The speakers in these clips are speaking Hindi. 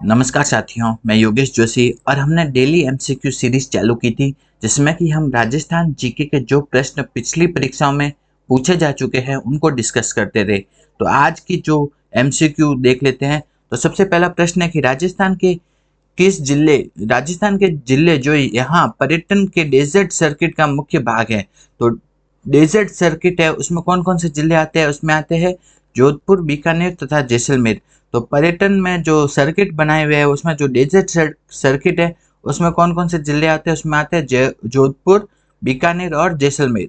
नमस्कार साथियों, मैं योगेश जोशी और हमने डेली एमसीक्यू सीरीज चालू की थी जिसमें कि हम राजस्थान जीके के जो प्रश्न पिछली परीक्षाओं में पूछे जा चुके हैं उनको डिस्कस करते रहे। तो आज की जो एमसीक्यू देख लेते हैं। तो सबसे पहला प्रश्न है कि राजस्थान के जिले जो यहाँ पर्यटन के डेजर्ट सर्किट का मुख्य भाग है। तो डेजर्ट सर्किट है उसमें कौन कौन से जिले आते हैं? उसमें आते हैं जोधपुर, बीकानेर तथा जैसलमेर। तो पर्यटन में जो सर्किट बनाए हुए हैं उसमें जो डेजर्ट सर्किट है उसमें कौन कौन से जिले आते हैं? उसमें आते हैं जोधपुर, बीकानेर और जैसलमेर।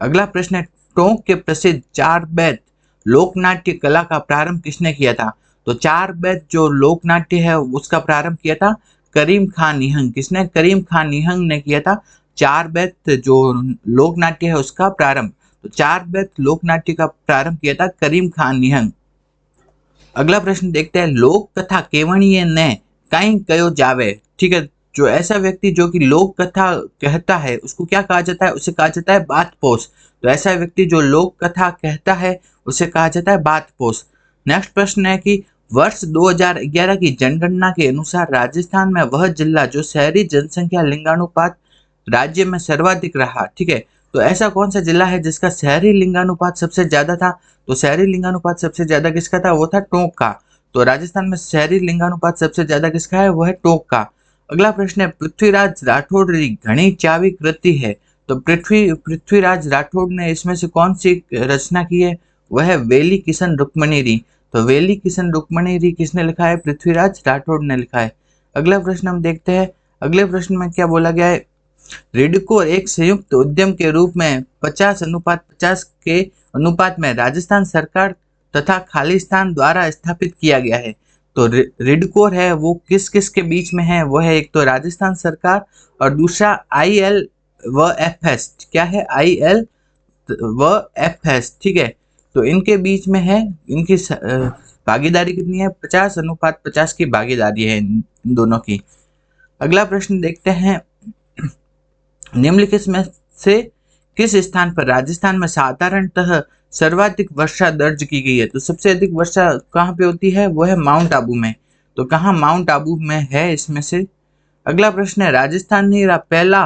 अगला प्रश्न है, टोंक के प्रसिद्ध चार बैत लोकनाट्य कला का प्रारंभ किसने किया था? तो चार बैत जो लोकनाट्य है उसका प्रारंभ किया था करीम खान निहंग। किसने? करीम खान निहंग ने किया था चार बैत जो लोकनाट्य है उसका प्रारंभ। तो चार बैत लोकनाट्य का प्रारंभ किया था करीम खान निहंग। अगला प्रश्न देखते हैं, लोक कथा केवणीय ने कहीं कयो जावे। ठीक है, जो ऐसा व्यक्ति जो कि लोक कथा कहता है उसको क्या कहा जाता है? उसे कहा जाता है बातपोष। तो ऐसा व्यक्ति जो लोक कथा कहता है उसे कहा जाता है बातपोष। नेक्स्ट प्रश्न है कि वर्ष 2011 की जनगणना के अनुसार राजस्थान में वह जिला जो शहरी जनसंख्या लिंगानुपात राज्य में सर्वाधिक रहा। ठीक है, तो ऐसा कौन सा जिला है जिसका शहरी लिंगानुपात सबसे ज्यादा था? तो शहरी लिंगानुपात सबसे ज्यादा किसका था? वो था टोंक का। तो राजस्थान में शहरी लिंगानुपात सबसे ज्यादा किसका है? वो है टोंक का। अगला प्रश्न है, पृथ्वीराज राठौड़ री घनी चावी कृति है। तो पृथ्वीराज राठौड़ ने इसमें से कौन सी रचना की है? वह है वेली किशन रुक्मणी री। तो वेली किशन रुक्मणी री किसने लिखा है? पृथ्वीराज राठौड़ ने लिखा है। अगला प्रश्न हम देखते हैं। अगले प्रश्न में क्या बोला गया है? रिडको एक संयुक्त उद्यम के रूप में 50:50 के अनुपात में राजस्थान सरकार तथा खालिस्तान द्वारा स्थापित किया गया है। तो रिडकोर है वो किस किस के बीच में है? वो है एक तो राजस्थान सरकार और दूसरा IL व FS। क्या है? IL व FS। ठीक है, तो इनके बीच में है। इनकी भागीदारी कितनी है? 50:50 की भागीदारी है इन दोनों की। अगला प्रश्न देखते हैं, निम्नलिखित में से किस स्थान पर राजस्थान में साधारणतः सर्वाधिक वर्षा दर्ज की गई है? तो सबसे अधिक वर्षा कहाँ पे होती है? वो है माउंट आबू में। तो कहाँ माउंट आबू में है इसमें से? अगला प्रश्न है, राजस्थान रा पहला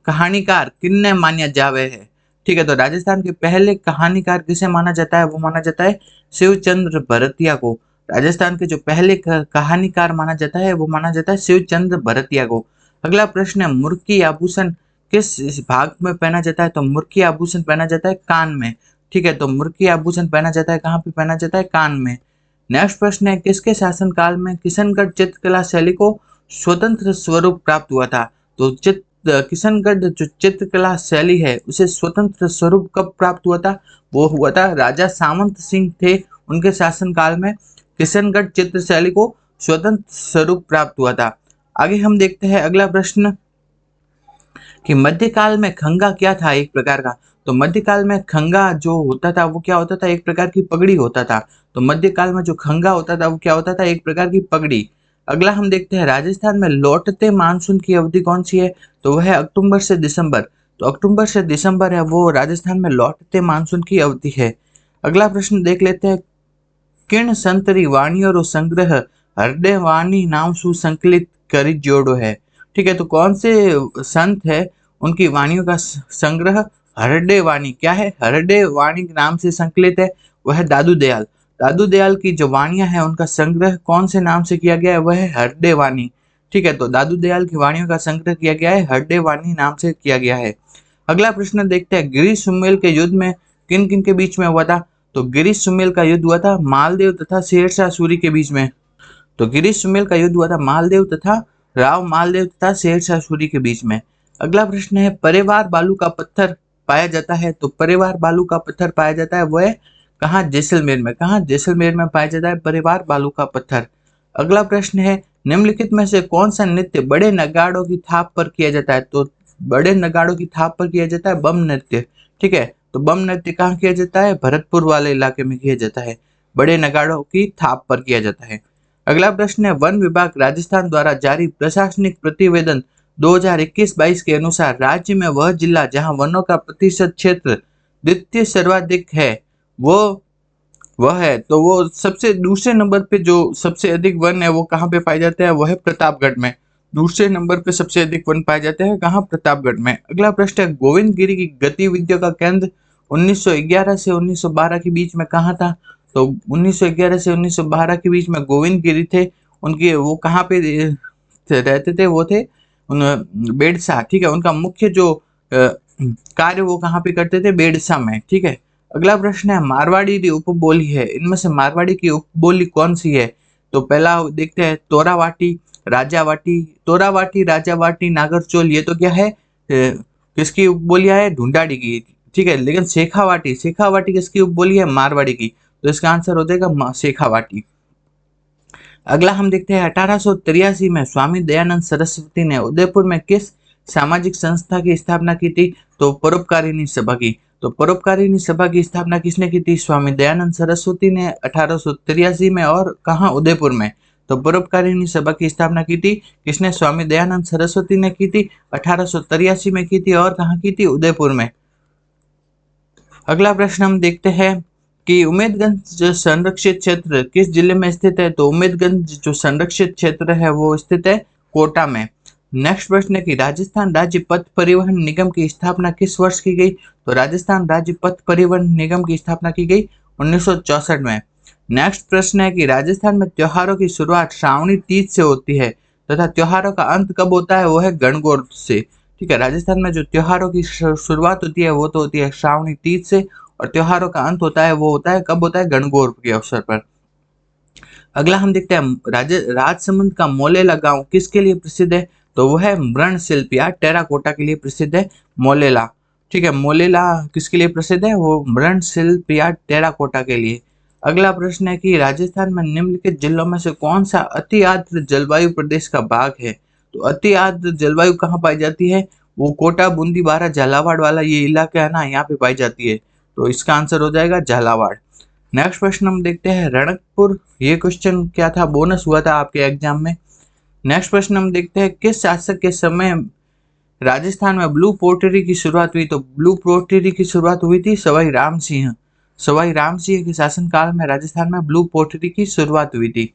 कहानीकार किन्ने मान्या जावे है। ठीक है, तो राजस्थान के पहले कहानीकार किसे माना जाता है? वो माना जाता है शिवचंद्र भरतिया को। राजस्थान के जो पहले कहानीकार माना जाता है वो माना जाता है शिवचंद्र भरतिया को। अगला प्रश्न है, मुर्की आभूषण किस भाग में पहना जाता है? तो मुर्की आभूषण पहना जाता है कान में। ठीक है, तो मुर्की आभूषण पहना जाता है कहाँ पे? पहना जाता है कान में। नेक्स्ट प्रश्न है, किसके शासनकाल में किशनगढ़ चित्रकला शैली को स्वतंत्र स्वरूप प्राप्त हुआ था? तो किशनगढ़ जो चित्रकला शैली है उसे स्वतंत्र स्वरूप कब प्राप्त हुआ था? वो हुआ था राजा सामंत सिंह थे, उनके शासनकाल में किशनगढ़ चित्र शैली को स्वतंत्र स्वरूप प्राप्त हुआ था। आगे हम देखते हैं अगला प्रश्न कि मध्यकाल में खंगा क्या था? एक प्रकार का। तो मध्यकाल में खंगा जो होता था वो क्या होता था? एक प्रकार की पगड़ी होता था। तो मध्यकाल में जो खंगा होता था वो क्या होता था? एक प्रकार की पगड़ी। अगला हम देखते हैं, राजस्थान में लौटते मानसून की अवधि कौन सी है? तो वह है अक्टूबर से दिसंबर। तो अक्टूबर से दिसंबर है वो राजस्थान में लौटते मानसून की अवधि है। अगला प्रश्न देख लेते हैं, किन संतरी वाणियों रो संग्रह हृदय वाणी नाम सु संकलित करी जोड़ो है। ठीक है, तो कौन से संत है उनकी वाणियों का संग्रह हृदय वाणी क्या है? हृदय वाणी के नाम से संकलित है। वह दादू दयाल। दादू दयाल की जो वाणियां है उनका संग्रह कौन से नाम से किया गया है? वह है हृदय वाणी। ठीक है, तो दादू दयाल की वाणियों का संग्रह किया गया है हृदय वाणी नाम से किया गया है। अगला प्रश्न देखते हैं, गिरी सुमेल के युद्ध में किन किन के बीच में हुआ था? तो गिरी सुमेल का युद्ध हुआ था मालदेव तथा शेरशाह सूरी के बीच में। तो गिरी सुमेल का युद्ध हुआ था मालदेव तथा राव मालदेव तथा शेरशाह सूरी के बीच में। अगला प्रश्न है, परिवार बालू का पत्थर पाया जाता है। तो परिवार बालू का पत्थर पाया जाता है वह कहाँ? जैसलमेर में। कहाँ? जैसलमेर में पाया जाता है परिवार बालू का पत्थर। अगला प्रश्न है, निम्नलिखित में से कौन सा नृत्य बड़े नगाड़ों की थाप पर किया जाता है? तो बड़े नगाड़ों की थाप पर किया जाता है बम नृत्य। ठीक है, तो बम नृत्य कहाँ किया जाता है? भरतपुर वाले इलाके में किया जाता है। बड़े नगाड़ों की थाप पर किया जाता है। अगला प्रश्न है, वन विभाग राजस्थान द्वारा जारी प्रशासनिक प्रतिवेदन 2021-22 के अनुसार राज्य में वह जिला जहां वनों का प्रतिशत क्षेत्र द्वितीय सर्वाधिक है वो वह है, तो वो सबसे दूसरे नंबर पे जो सबसे अधिक वन है वो कहाँ पे पाए जाते हैं, वो है प्रतापगढ़ में। दूसरे नंबर पे सबसे अधिक वन पाए जाते हैं कहाँ, प्रतापगढ़ में। अगला प्रश्न है, गोविंद गिरी की गतिविधियों का केंद्र 1911 से 1912 के बीच में कहाँ था? तो 1911 से 1912 के बीच में गोविंद गिरी थे, उनके वो कहाँ पे रहते थे, वो थे बेडसा, ठीक है। उनका मुख्य जो कार्य वो कहाँ पे करते थे, बेडसा में, ठीक है। अगला प्रश्न है, मारवाड़ी की उपबोली है, इनमें से मारवाड़ी की उपबोली कौन सी है? तो पहला देखते हैं, तोरावाटी, राजावाटी। तोरावाटी, राजावाटी, नागरचोल, ये तो क्या है, किसकी उपबोलियां है, ढूंढाड़ी की, ठीक है। लेकिन शेखावाटी, शेखावाटी किसकी उपबोली है, मारवाड़ी की। तो इसका आंसर हो जाएगा शेखावाटी। अगला हम देखते हैं, 1883 में स्वामी दयानंद सरस्वती ने उदयपुर में किस सामाजिक संस्था की स्थापना की थी? तो परोपकारिणी सभा की। तो परोपकारिणी सभा की स्थापना किसने की थी? स्वामी दयानंद सरस्वती ने 1883 में, और कहाँ, उदयपुर में। तो परोपकारिणी सभा की स्थापना की थी किसने? स्वामी दयानंद सरस्वती ने की थी, 1883 में की थी, और कहाँ की थी, उदयपुर में। अगला प्रश्न हम देखते हैं कि उम्मेदगंज जो संरक्षित क्षेत्र किस जिले में स्थित है? तो उम्मेदगंज जो संरक्षित क्षेत्र है वो स्थित है कोटा में। नेक्स्ट प्रश्न है कि राजस्थान राज्य पथ परिवहन निगम की स्थापना किस वर्ष की गई? तो राजस्थान राज्य पथ परिवहन निगम की स्थापना की गई 1964 में। नेक्स्ट प्रश्न है कि राजस्थान में त्योहारों की शुरुआत श्रावणी तीज से होती है तथा त्योहारों का अंत कब होता है? वो है गणगौर से, ठीक है। राजस्थान में जो त्योहारों की शुरुआत होती है वो तो होती है श्रावणी तीज से, और त्योहारों का अंत होता है वो होता है कब होता है? गणगौर के अवसर पर। अगला हम देखते हैं, राजसमंद का मोलेला गांव किसके लिए प्रसिद्ध है? तो वो है मृण शिल्प या टेराकोटा के लिए प्रसिद्ध है मोलेला, ठीक है। मोलेला किसके लिए प्रसिद्ध है? वो मृण शिल्प या टेराकोटा के लिए। अगला प्रश्न है कि राजस्थान में निम्नलिखित जिलों में से कौन सा अति आर्द्र जलवायु प्रदेश का भाग है? तो अति आर्द्र जलवायु कहाँ पाई जाती है? वो कोटा, बूंदी, बारा, झालावाड़ वाला ये इलाका है ना, यहाँ पे पाई जाती है। तो इसका आंसर हो जाएगा झालावाड़। नेक्स्ट प्रश्न हम देखते हैं, रणकपुर, ये क्वेश्चन क्या था, बोनस हुआ था आपके एग्जाम में। नेक्स्ट प्रश्न हम देखते हैं, किस शासक के समय राजस्थान में ब्लू पोर्टरी की शुरुआत हुई? तो ब्लू पोर्टरी की शुरुआत हुई थी सवाई राम सिंह, सवाई राम सिंह के शासनकाल में राजस्थान में ब्लू पोर्टरी की शुरुआत हुई थी।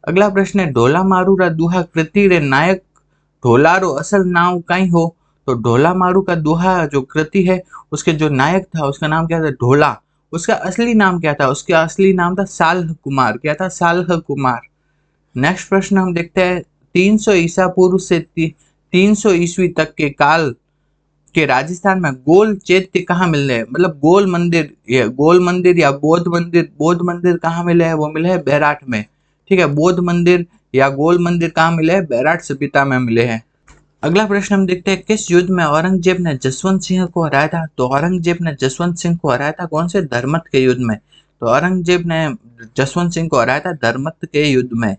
अगला प्रश्न है, ढोला मारू रा दुहा कृति रे नायक ढोलारो असल नाम कई हो? तो ढोला मारू का दोहा जो कृति है उसके जो नायक था उसका नाम क्या था? ढोला। उसका असली नाम क्या था? उसका असली नाम था साल्ह कुमार। क्या था? साल्ह कुमार। नेक्स्ट प्रश्न हम देखते हैं, 300 ईसा पूर्व से 300 ईस्वी तक के काल के राजस्थान में गोल चैत्य कहाँ मिल रहे हैं? मतलब गोल मंदिर या बौद्ध मंदिर कहाँ मिले हैं? वो मिले हैं बैराठ में, ठीक है। बौद्ध मंदिर या गोल मंदिर कहाँ मिले हैं? बैराठ सभ्यता में मिले हैं। अगला प्रश्न हम देखते हैं, किस युद्ध में औरंगजेब ने जसवंत सिंह को हराया था? तो औरंगजेब ने जसवंत सिंह को हराया था कौन से? धर्मत के युद्ध में। तो औरंगजेब ने जसवंत सिंह को हराया था धर्मत के युद्ध में।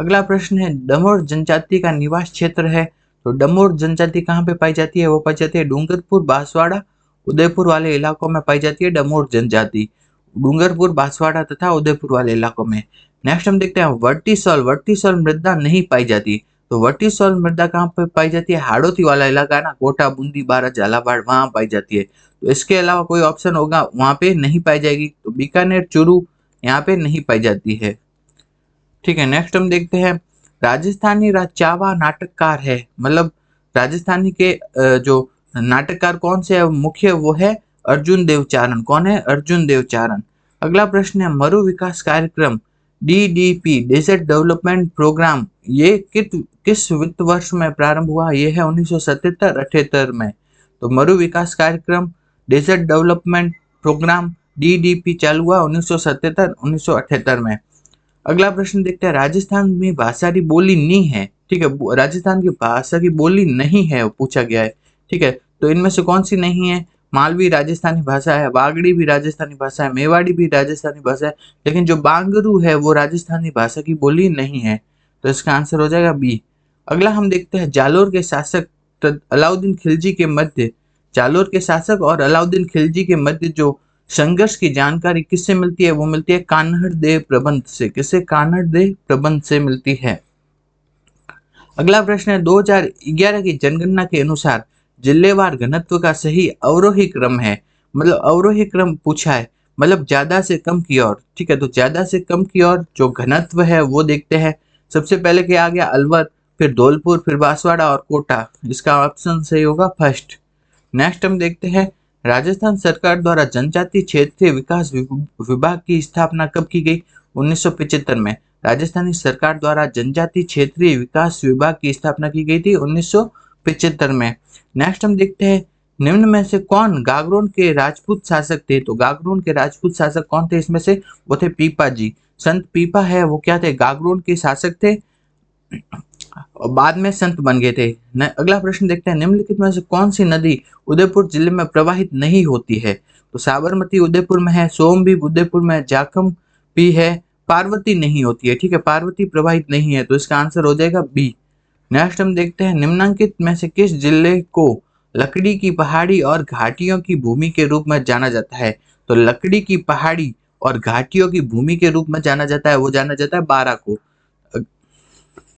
अगला प्रश्न है, डमोर जनजाति का निवास क्षेत्र है, तो डमोर जनजाति कहाँ पे पाई जाती है? वो पाई जाती है डूंगरपुर, बांसवाड़ा, उदयपुर वाले इलाकों में पाई जाती है डमोर जनजाति, डूंगरपुर, बांसवाड़ा तथा उदयपुर वाले इलाकों में। नेक्स्ट हम देखते हैं, वर्टिसॉल, वर्टिसॉल मृदा नहीं पाई जाती। तो वर्टिसॉल मृदा कहाँ पे पाई जाती है? हाड़ौती वाला इलाका है ना, कोटा, बूंदी, बारा, झालावाड़, वहां पाई जाती है। तो इसके अलावा कोई ऑप्शन होगा वहां पे नहीं पाई जाएगी। तो बीकानेर, चूरू, यहाँ पे नहीं पाई जाती है, ठीक है। नेक्स्ट हम देखते हैं, राजस्थानी चावा नाटककार है, मतलब राजस्थानी के जो नाटककार कौन से है मुख्य, वो है अर्जुन देवचारण। कौन है? अर्जुन देवचारण। अगला प्रश्न है, मरु विकास कार्यक्रम DDP, डेजर्ट डेवलपमेंट प्रोग्राम, ये किस वित्त वर्ष में प्रारंभ हुआ? ये है 1977-78 में। तो मरु विकास कार्यक्रम डेजर्ट डेवलपमेंट प्रोग्राम DDP चालू हुआ 1977-1978 में। अगला प्रश्न देखते हैं, राजस्थान में भाषा की बोली नहीं है, ठीक है। राजस्थान की भाषा की बोली नहीं है पूछा गया है, ठीक है। तो इनमें से कौन सी नहीं है? मालवी राजस्थानी भाषा है, बागड़ी भी राजस्थानी भाषा है, मेवाड़ी भी राजस्थानी भाषा है, लेकिन जो बांगरू है वो राजस्थानी भाषा की बोली नहीं है। तो इसका आंसर हो जाएगा बी। अगला हम देखते हैं, जालोर के शासक अलाउद्दीन खिलजी के मध्य, जालोर के शासक और अलाउद्दीन खिलजी के मध्य जो संघर्ष की जानकारी किससे मिलती है? वो मिलती है कान्हड़ देव प्रबंध से। किससे? कान्हड़ देव प्रबंध से मिलती है। अगला प्रश्न है, 2011 की जनगणना के अनुसार जिलेवार घनत्व का सही अवरोही क्रम है, मतलब अवरोही क्रम पूछा है, मतलब ज्यादा से कम की ओर। ठीक है, तो ज्यादा से कम की ओर जो घनत्व है वो देखते हैं। सबसे पहले क्या आ गया, अलवर, फिर धौलपुर, फिर बांसवाड़ा और कोटा। इसका ऑप्शन सही होगा फर्स्ट। नेक्स्ट हम देखते हैं, राजस्थान सरकार द्वारा जनजातीय क्षेत्रीय विकास विभाग की स्थापना कब की गई? 1975 में राजस्थानी सरकार द्वारा जनजातीय क्षेत्रीय विकास विभाग की स्थापना की गई थी 1975 में। नेक्स्ट हम देखते हैं, निम्न में से कौन गागरोन के राजपूत शासक थे? तो गागरोन के राजपूत शासक कौन थे इसमें से? वो थे पीपा जी। संत पीपा है वो क्या थे? गागरोन के शासक थे और बाद में संत बन गए थे। अगला प्रश्न देखते हैं, निम्नलिखित में से कौन सी नदी उदयपुर जिले में प्रवाहित नहीं होती है? तो साबरमती उदयपुर में है, सोम भी उदयपुर में, जाखम भी है, पार्वती नहीं होती है। ठीक है, पार्वती प्रवाहित नहीं है, तो इसका आंसर हो जाएगा बी। नेक्स्ट हम देखते हैं, निम्नांकित में से किस जिले को लकड़ी की पहाड़ी और घाटियों की भूमि के रूप में जाना जाता है? तो लकड़ी की पहाड़ी और घाटियों की भूमि के रूप में जाना जाता है, वो जाना जाता है बारा को।